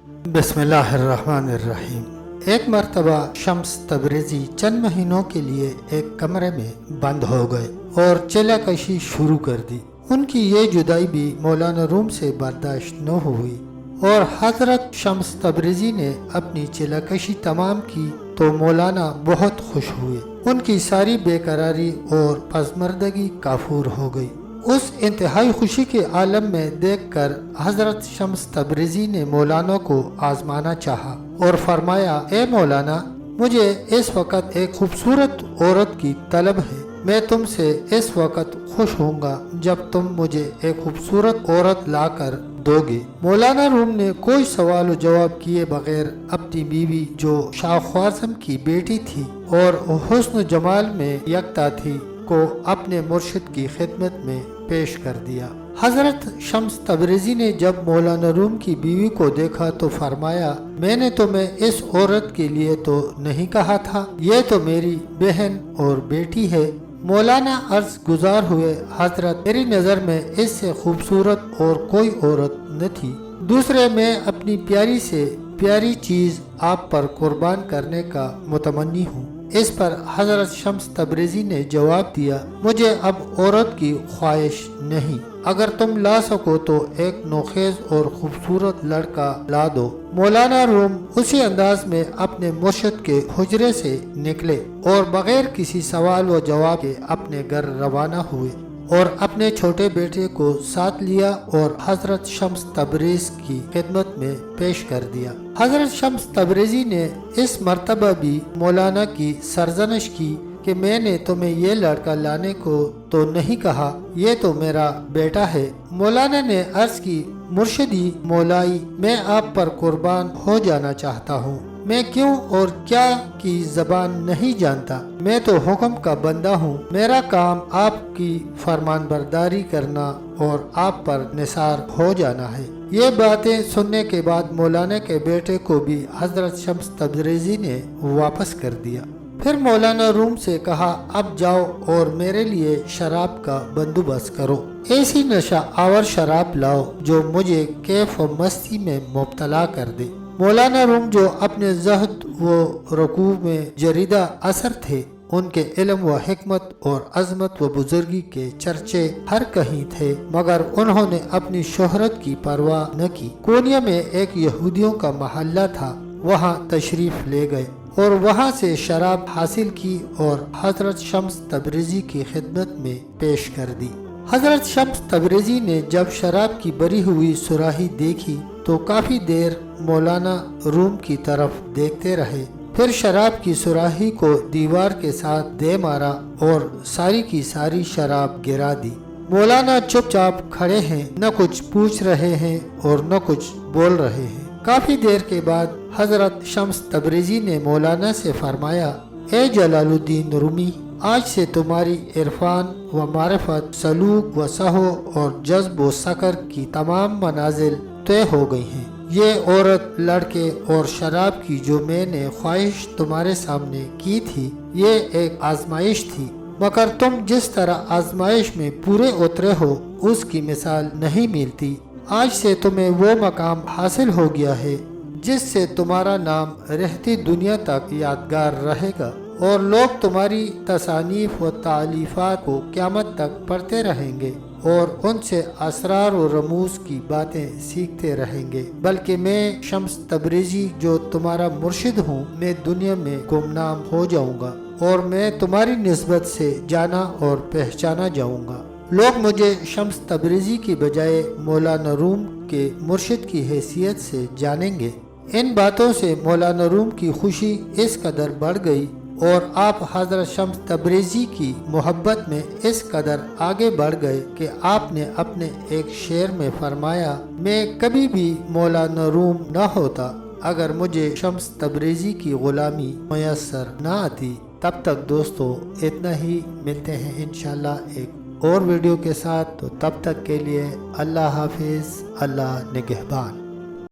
بسم اللہ الرحمن الرحیم۔ ایک مرتبہ شمس تبریزی چند مہینوں کے لیے ایک کمرے میں بند ہو گئے اور چلہ کشی شروع کر دی۔ ان کی یہ جدائی بھی مولانا روم سے برداشت نہ ہوئی اور حضرت شمس تبریزی نے اپنی چلہ کشی تمام کی تو مولانا بہت خوش ہوئے۔ ان کی ساری بے قراری اور پسماندگی کافور ہو گئی۔ اس انتہائی خوشی کے عالم میں دیکھ کر حضرت شمس تبریزی نے مولانا کو آزمانا چاہا اور فرمایا، اے مولانا، مجھے اس وقت ایک خوبصورت عورت کی طلب ہے۔ میں تم سے اس وقت خوش ہوں گا جب تم مجھے ایک خوبصورت عورت لا کر دو گے۔ مولانا روم نے کوئی سوال و جواب کیے بغیر اپنی بیوی جو شاہ خوارزم کی بیٹی تھی اور حسن و جمال میں یکتا تھی کو اپنے مرشد کی خدمت میں پیش کر دیا۔ حضرت شمس تبریزی نے جب مولانا روم کی بیوی کو دیکھا تو فرمایا، میں نے تمہیں اس عورت کے لیے تو نہیں کہا تھا، یہ تو میری بہن اور بیٹی ہے۔ مولانا عرض گزار ہوئے، حضرت، میری نظر میں اس سے خوبصورت اور کوئی عورت نہ تھی۔ دوسرے، میں اپنی پیاری سے پیاری چیز آپ پر قربان کرنے کا متمنی ہوں۔ اس پر حضرت شمس تبریزی نے جواب دیا، مجھے اب عورت کی خواہش نہیں، اگر تم لا سکو تو ایک نوخیز اور خوبصورت لڑکا لا دو۔ مولانا روم اسی انداز میں اپنے مرشد کے حجرے سے نکلے اور بغیر کسی سوال و جواب کے اپنے گھر روانہ ہوئے اور اپنے چھوٹے بیٹے کو ساتھ لیا اور حضرت شمس تبریز کی خدمت میں پیش کر دیا۔ حضرت شمس تبریزی نے اس مرتبہ بھی مولانا کی سرزنش کی کہ میں نے تمہیں یہ لڑکا لانے کو تو نہیں کہا، یہ تو میرا بیٹا ہے۔ مولانا نے عرض کی، مرشدی مولائی، میں آپ پر قربان ہو جانا چاہتا ہوں۔ میں کیوں اور کیا کی زبان نہیں جانتا، میں تو حکم کا بندہ ہوں۔ میرا کام آپ کی فرمان برداری کرنا اور آپ پر نثار ہو جانا ہے۔ یہ باتیں سننے کے بعد مولانا کے بیٹے کو بھی حضرت شمس تبریزی نے واپس کر دیا۔ پھر مولانا روم سے کہا، اب جاؤ اور میرے لیے شراب کا بندوبست کرو، ایسی نشہ آور شراب لاؤ جو مجھے کیف و مستی میں مبتلا کر دے۔ مولانا روم جو اپنے زہد و رکوع میں جریدہ اثر تھے، ان کے علم و حکمت اور عظمت و بزرگی کے چرچے ہر کہیں تھے، مگر انہوں نے اپنی شہرت کی پرواہ نہ کی۔ کونیا میں ایک یہودیوں کا محلہ تھا، وہاں تشریف لے گئے اور وہاں سے شراب حاصل کی اور حضرت شمس تبریزی کی خدمت میں پیش کر دی۔ حضرت شمس تبریزی نے جب شراب کی بری ہوئی سراہی دیکھی تو کافی دیر مولانا روم کی طرف دیکھتے رہے، پھر شراب کی سراہی کو دیوار کے ساتھ دے مارا اور ساری کی ساری شراب گرا دی۔ مولانا چپ چاپ کھڑے ہیں، نہ کچھ پوچھ رہے ہیں اور نہ کچھ بول رہے ہیں۔ کافی دیر کے بعد حضرت شمس تبریزی نے مولانا سے فرمایا، اے جلال الدین رومی، آج سے تمہاری عرفان و معرفت، سلوک و سہو اور جذب و سکر کی تمام منازل طے ہو گئی ہیں۔ یہ عورت، لڑکے اور شراب کی جو میں نے خواہش تمہارے سامنے کی تھی، یہ ایک آزمائش تھی، مگر تم جس طرح آزمائش میں پورے اترے ہو اس کی مثال نہیں ملتی۔ آج سے تمہیں وہ مقام حاصل ہو گیا ہے جس سے تمہارا نام رہتی دنیا تک یادگار رہے گا اور لوگ تمہاری تصانیف و تالیفات کو قیامت تک پڑھتے رہیں گے اور ان سے اسرار و رموز کی باتیں سیکھتے رہیں گے، بلکہ میں شمس تبریزی جو تمہارا مرشد ہوں، میں دنیا میں گمنام ہو جاؤں گا اور میں تمہاری نسبت سے جانا اور پہچانا جاؤں گا۔ لوگ مجھے شمس تبریزی کی بجائے مولانا روم کے مرشد کی حیثیت سے جانیں گے۔ ان باتوں سے مولانا روم کی خوشی اس قدر بڑھ گئی اور آپ حضرت شمس تبریزی کی محبت میں اس قدر آگے بڑھ گئے کہ آپ نے اپنے ایک شعر میں فرمایا، میں کبھی بھی مولانا روم نہ ہوتا اگر مجھے شمس تبریزی کی غلامی میسر نہ آتی۔ تب تک دوستو اتنا ہی، ملتے ہیں انشاءاللہ ایک اور ویڈیو کے ساتھ، تو تب تک کے لیے اللہ حافظ، اللہ نگہبان۔